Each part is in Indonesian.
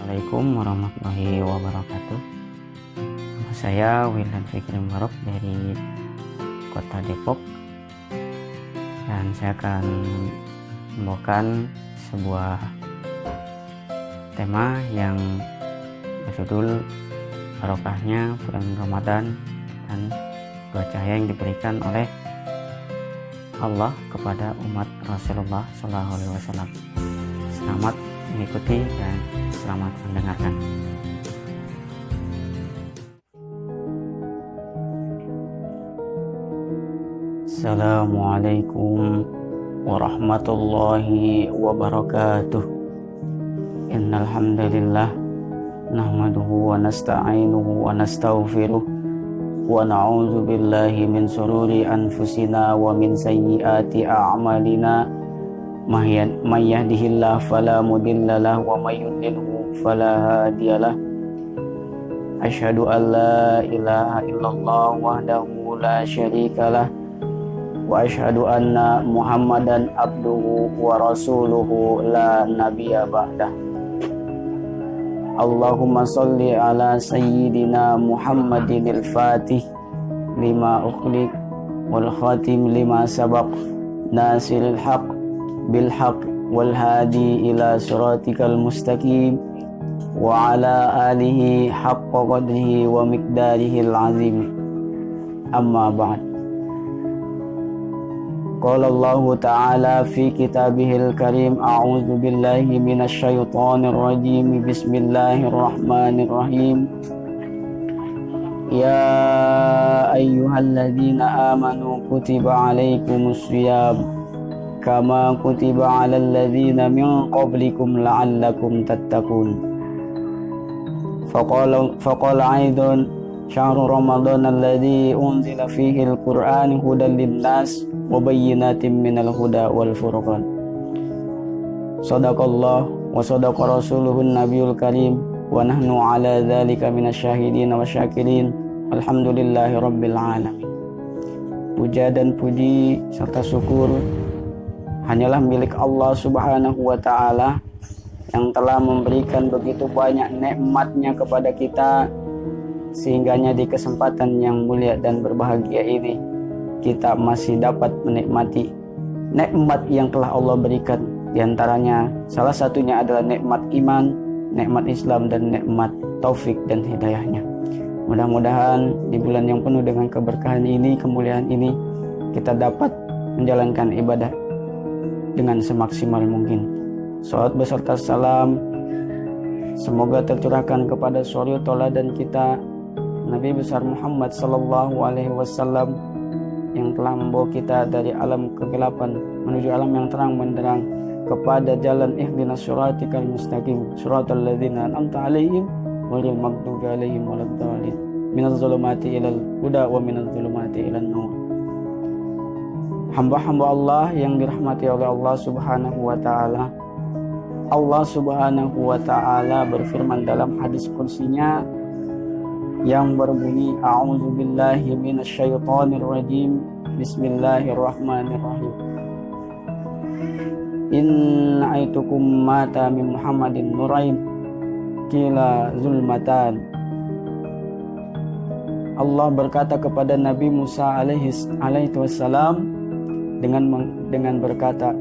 Assalamualaikum warahmatullahi wabarakatuh. Nama saya Wildan Fikri Marok dari Kota Depok, dan saya akan membawakan sebuah tema yang berjudul barokahnya bulan Ramadan dan dua cahaya yang diberikan oleh Allah kepada umat Rasulullah SAW. Selamat mengikuti dan selamat mendengarkan. Assalamualaikum warahmatullahi wabarakatuh. Innal hamdalillah nahmaduhu wa nasta'inuhu wa nastaghfiruh wa na'udzu billahi min shururi anfusina wa min sayyiati a'malina. May yahdihillahu fala mudilla lahu wa may yudlilhu fala hadiyalah. Asyhadu an la ilaha illallah wahdahu la syarikalah wa asyhadu anna Muhammadan abduhu wa rasuluhu la nabiyya ba'dah. Allahumma sholli ala sayyidina Muhammadinil fatih lima ukhliq wal khatim lima sabaq nasiril haq bil haq wal hadi ila siratikal mustaqim wa ala alihi haqqa qadrihi wa miqdarihil azim. Amma ba'd. Qala Allah ta'ala fi kitabihil karim, a'udzu billahi minasy syaithanir rajim, bismillahirrahmanirrahim. Ya ayyuhalladzina amanu kutiba alaikumus shiyam kama kutiba alal ladzina min qablikum la'allakum tattaqun. Faqala aidan syahru ramadan alladzi unzila fihi al-Qur'an hudan lin-nas wa bayyinatin minal huda wal furqan. Shadaqallah wa shadaqa rasuluhun nabiyul karim wa nahnu ala dzalika minasyahidin wa syakirin. Alhamdulillahi rabbil alamin. Puja dan puji serta syukur hanyalah milik Allah Subhanahu wa ta'ala yang telah memberikan begitu banyak nikmatnya kepada kita, sehingganya di kesempatan yang mulia dan berbahagia ini kita masih dapat menikmati nikmat yang telah Allah berikan. Di antaranya salah satunya adalah nikmat iman, nikmat Islam, dan nikmat taufik dan hidayahnya. Mudah-mudahan di bulan yang penuh dengan keberkahan ini, kemuliaan ini, kita dapat menjalankan ibadah dengan semaksimal mungkin. Salawat beserta salam semoga tercurahkan kepada suri tauladan kita Nabi besar Muhammad sallallahu alaihi wasallam yang telah membawa kita dari alam kegelapan menuju alam yang terang benderang kepada jalan ihdinas siratal mustaqim, siratal ladzina an'amta alaihim ghairil maghdubi alaihim waladdallin, minaz zulumati ilal huda wa minaz zulumati ilan nur. Hamba-hamba Allah yang dirahmati oleh Allah Subhanahu wa ta'ala. Allah Subhanahu wa ta'ala berfirman dalam hadis kursinya yang berbunyi, a'udzu billahi minasyaitonir rajim, bismillahirrahmanirrahim. Inna aitukum mata min Muhammadin nurain kila zulmatan. Allah berkata kepada Nabi Musa alaihi wassalam dengan berkata,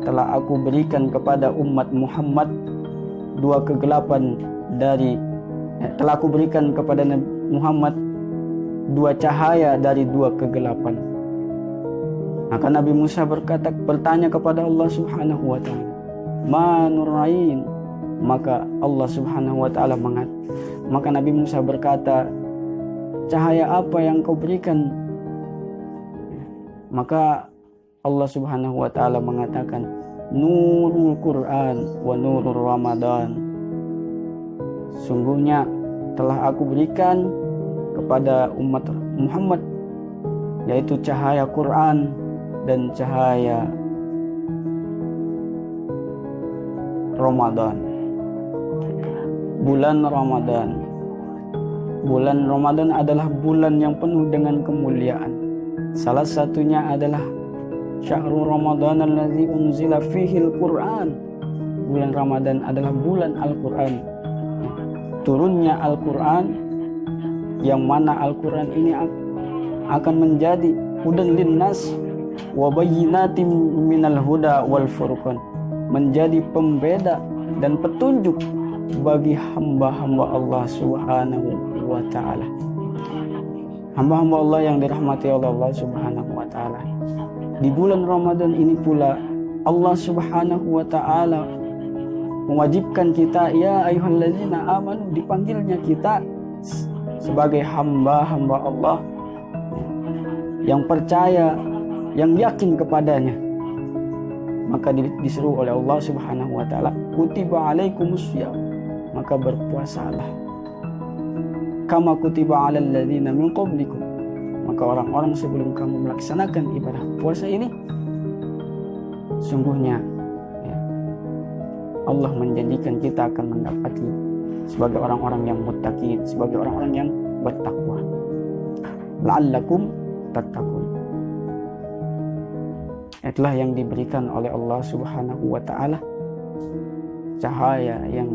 telah aku berikan kepada umat Muhammad dua kegelapan telah aku berikan kepada Nabi Muhammad dua cahaya dari dua kegelapan. Maka Nabi Musa bertanya kepada Allah Subhanahu wa ta'ala, ma nurain? Maka Allah Subhanahu wa ta'ala maka Nabi Musa berkata, cahaya apa yang kau berikan? Maka Allah Subhanahu wa ta'ala mengatakan, nurul Quran wa nurul Ramadan. Sungguhnya telah aku berikan kepada umat Muhammad yaitu cahaya Quran dan cahaya Ramadan. Bulan Ramadan. Bulan Ramadan adalah bulan yang penuh dengan kemuliaan. Salah satunya adalah syahrul Ramadan allazi unzila fihi al-Qur'an, bulan Ramadan adalah bulan Al-Quran. Turunnya Al-Quran, yang mana Al-Quran ini akan menjadi hudan linnas wa bayyinatin minal huda wal furqan, menjadi pembeda dan petunjuk bagi hamba-hamba Allah Subhanahu wa ta'ala. Hamba-hamba Allah yang dirahmati oleh Allah Subhanahu wa ta'ala. Di bulan Ramadan ini pula Allah Subhanahu wa ta'ala mewajibkan kita, ya ayyuhallazina amanu, dipanggilnya kita sebagai hamba-hamba Allah yang percaya, yang yakin kepadanya. Maka disuruh oleh Allah Subhanahu wa ta'ala, kutiba alaikumussyam, maka berpuasalah. Kama kutiba alal ladzina min qablikum, maka orang-orang sebelum kamu melaksanakan ibadah puasa ini, sungguhnya ya, Allah menjanjikan kita akan mendapati sebagai orang-orang yang muttaqin, sebagai orang-orang yang bertakwa. La'allakum tattaqun. Itulah yang diberikan oleh Allah Subhanahu wa ta'ala, cahaya yang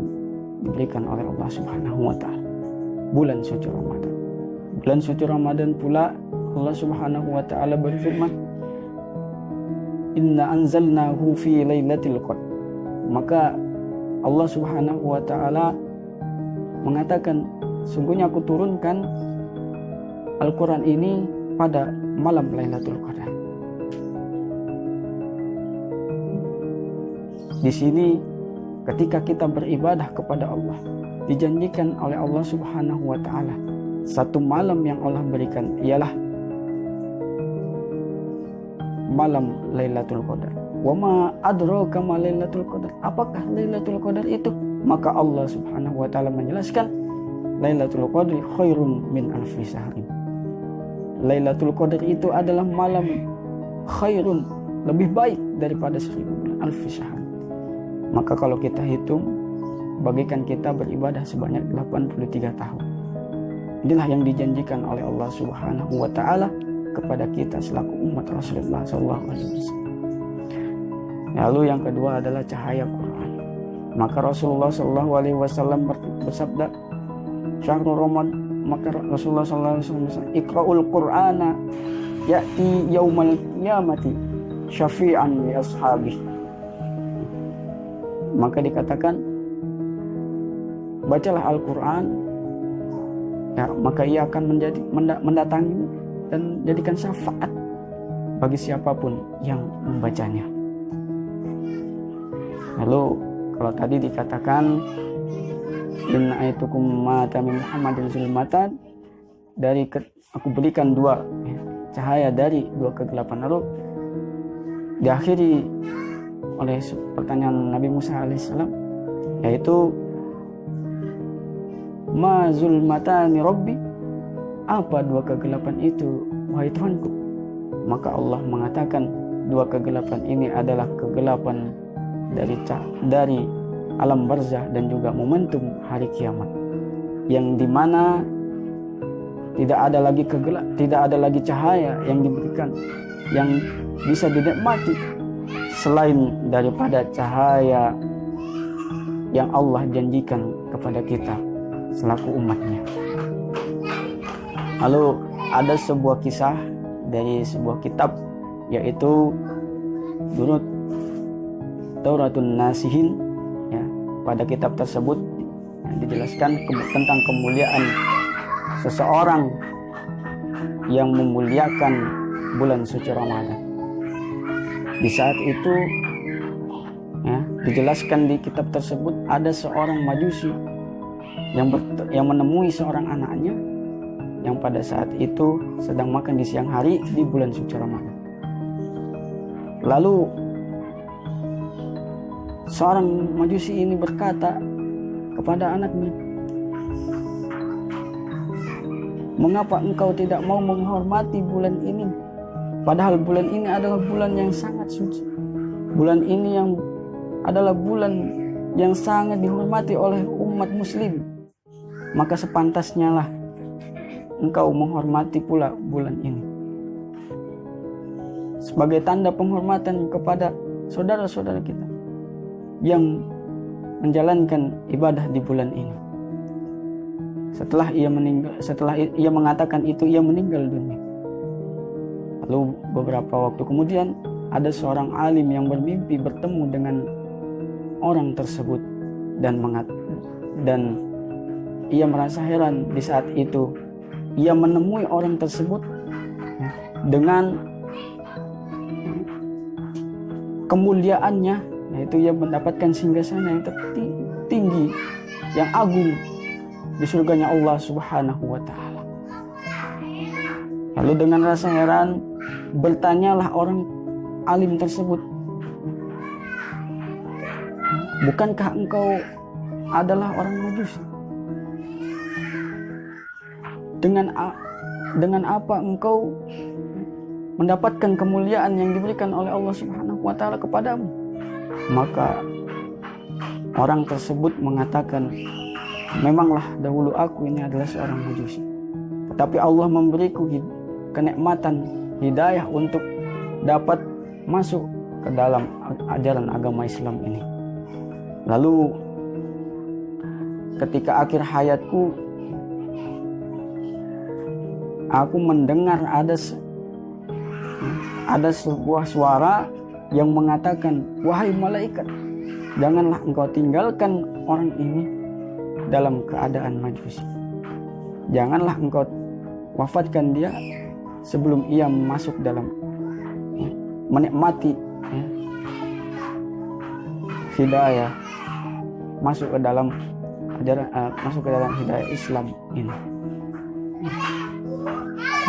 diberikan oleh Allah Subhanahu wa ta'ala, bulan suci Ramadan. Bulan suci Ramadan pula Allah Subhanahu wa ta'ala berfirman, inna anzalnahu fi lailatul qadr. Maka Allah Subhanahu wa ta'ala mengatakan, sungguhnya aku turunkan Al-Quran ini pada malam Lailatul Qadar. Di sini ketika kita beribadah kepada Allah, dijanjikan oleh Allah Subhanahu wa ta'ala satu malam yang Allah berikan ialah malam Lailatul Qadar. Wa ma adraka ma Lailatul Qadar. Apakah Lailatul Qadar itu? Maka Allah Subhanahu wa ta'ala menjelaskan, Lailatul Qadri khairun min alfi syahrin. Lailatul Qadar itu adalah malam khairun, lebih baik daripada 1000 bulan, alfi syahrin. Maka kalau kita hitung, bagikan kita beribadah sebanyak 83 tahun. Inilah yang dijanjikan oleh Allah Subhanahu wa ta'ala kepada kita selaku umat Rasulullah sallallahu alaihi wasallam. Lalu yang kedua adalah cahaya Quran. Maka Rasulullah sallallahu alaihi wasallam bersabda, syahrul Ramadan, maka Rasulullah sallallahu alaihi wasallam, iqra'ul Qur'ana ya'ti yaumal qiyamati syafi'an li ashabihi. Maka dikatakan, bacalah Al-Quran, ya, maka ia akan mendatangi dan jadikan syafaat bagi siapapun yang membacanya. Lalu kalau tadi dikatakan inna aitukum mata min Muhammadin zulmatan, dari aku berikan dua cahaya dari dua kegelapan. Lalu diakhiri oleh pertanyaan Nabi Musa alaihissalam, yaitu ma zulmatani rabbi, apa dua kegelapan itu wahai Tuhanku? Maka Allah mengatakan dua kegelapan ini adalah kegelapan dari alam barzah dan juga momentum hari kiamat, yang dimana tidak ada lagi cahaya yang diberikan yang bisa dinikmati selain daripada cahaya yang Allah janjikan kepada kita selaku umatnya. Lalu ada sebuah kisah dari sebuah kitab, yaitu Durut Tauratun Nasihin, ya. Pada kitab tersebut dijelaskan tentang kemuliaan seseorang yang memuliakan bulan suci Ramadan. Di saat itu, ya, dijelaskan di kitab tersebut, ada seorang majusi yang menemui seorang anaknya yang pada saat itu sedang makan di siang hari di bulan suci Ramadan. Lalu seorang majusi ini berkata kepada anaknya, mengapa engkau tidak mau menghormati bulan ini? Padahal bulan ini adalah bulan yang sangat suci. Bulan ini yang adalah bulan yang sangat dihormati oleh umat muslim. Maka sepantasnya lah engkau menghormati pula bulan ini, sebagai tanda penghormatan kepada saudara-saudara kita yang menjalankan ibadah di bulan ini. Setelah ia mengatakan itu, ia meninggal dunia. Lalu beberapa waktu kemudian ada seorang alim yang bermimpi bertemu dengan orang tersebut dan ia merasa heran di saat itu. Ia menemui orang tersebut dengan kemuliaannya, yaitu ia mendapatkan singgasana yang tinggi, yang agung di surganya Allah Subhanahu wa Ta'ala. Lalu dengan rasa heran bertanyalah orang alim tersebut, bukankah engkau adalah orang Majusi? Dengan apa engkau mendapatkan kemuliaan yang diberikan oleh Allah Subhanahu wa Ta'ala kepadamu? Maka orang tersebut mengatakan, memanglah dahulu aku ini adalah seorang Majusi, tetapi Allah memberiku kenikmatan hidayah untuk dapat masuk ke dalam ajaran agama Islam ini. Lalu ketika akhir hayatku, aku mendengar ada sebuah suara yang mengatakan, wahai malaikat, janganlah engkau tinggalkan orang ini dalam keadaan Majusi. Janganlah engkau wafatkan dia sebelum ia masuk dalam menikmati hidayah, masuk ke dalam hidayah Islam ini.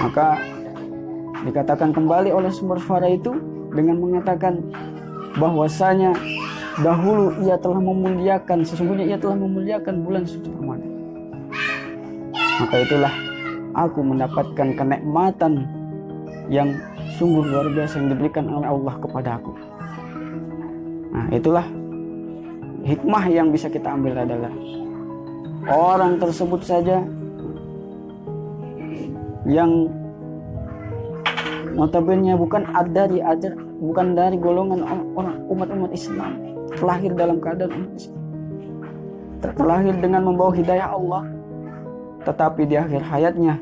Maka dikatakan kembali oleh sumber suara itu dengan mengatakan bahwasanya dahulu sesungguhnya ia telah memuliakan bulan suci Ramadan. Maka itulah aku mendapatkan kenikmatan yang sungguh luar biasa yang diberikan oleh Allah kepada aku. Nah, itulah hikmah yang bisa kita ambil adalah orang tersebut saja yang notabene bukan dari golongan orang umat Islam, terlahir dalam keadaan umat Islam, terlahir dengan membawa hidayah Allah, tetapi di akhir hayatnya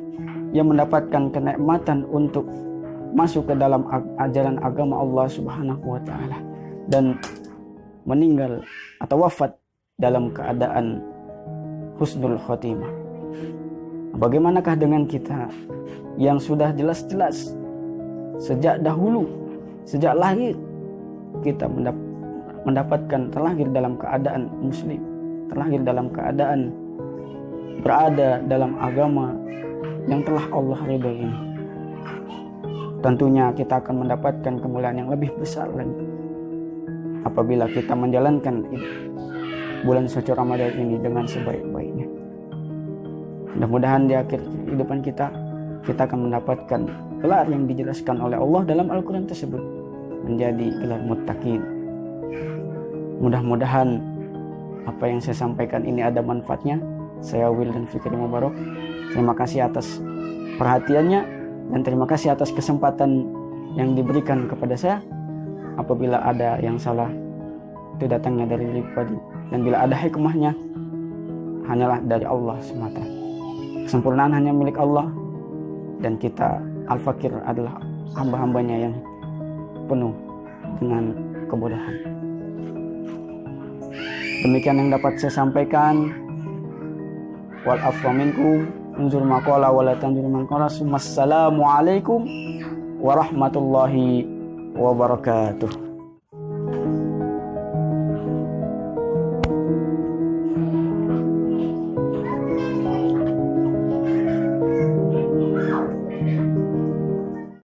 ia mendapatkan kenikmatan untuk masuk ke dalam ajaran agama Allah Subhanahu wa Ta'ala dan meninggal atau wafat dalam keadaan husnul khotimah. Bagaimanakah dengan kita yang sudah jelas-jelas sejak dahulu, sejak lahir kita mendapatkan terlahir dalam keadaan muslim, terlahir dalam keadaan berada dalam agama yang telah Allah ridhoi ini. Tentunya kita akan mendapatkan kemuliaan yang lebih besar lagi apabila kita menjalankan bulan suci Ramadan ini dengan sebaik-baiknya. Mudah-mudahan di akhir kehidupan kita akan mendapatkan gelar yang dijelaskan oleh Allah dalam Al-Quran tersebut menjadi gelar muttaqin. Mudah-mudahan apa yang saya sampaikan ini ada manfaatnya. Saya Wildan Fikri Mubarak, terima kasih atas perhatiannya dan terima kasih atas kesempatan yang diberikan kepada saya. Apabila ada yang salah, itu datangnya dari diri pribadi, dan bila ada hikmahnya hanyalah dari Allah semata. Kesempurnaan hanya milik Allah, dan kita Al-Fakir adalah hamba-hambanya yang penuh dengan kebodohan. Demikian yang dapat saya sampaikan. Wal afwa minkum, unzur maqala wa la tanzur man qala. Assalamualaikum warahmatullahi wabarakatuh.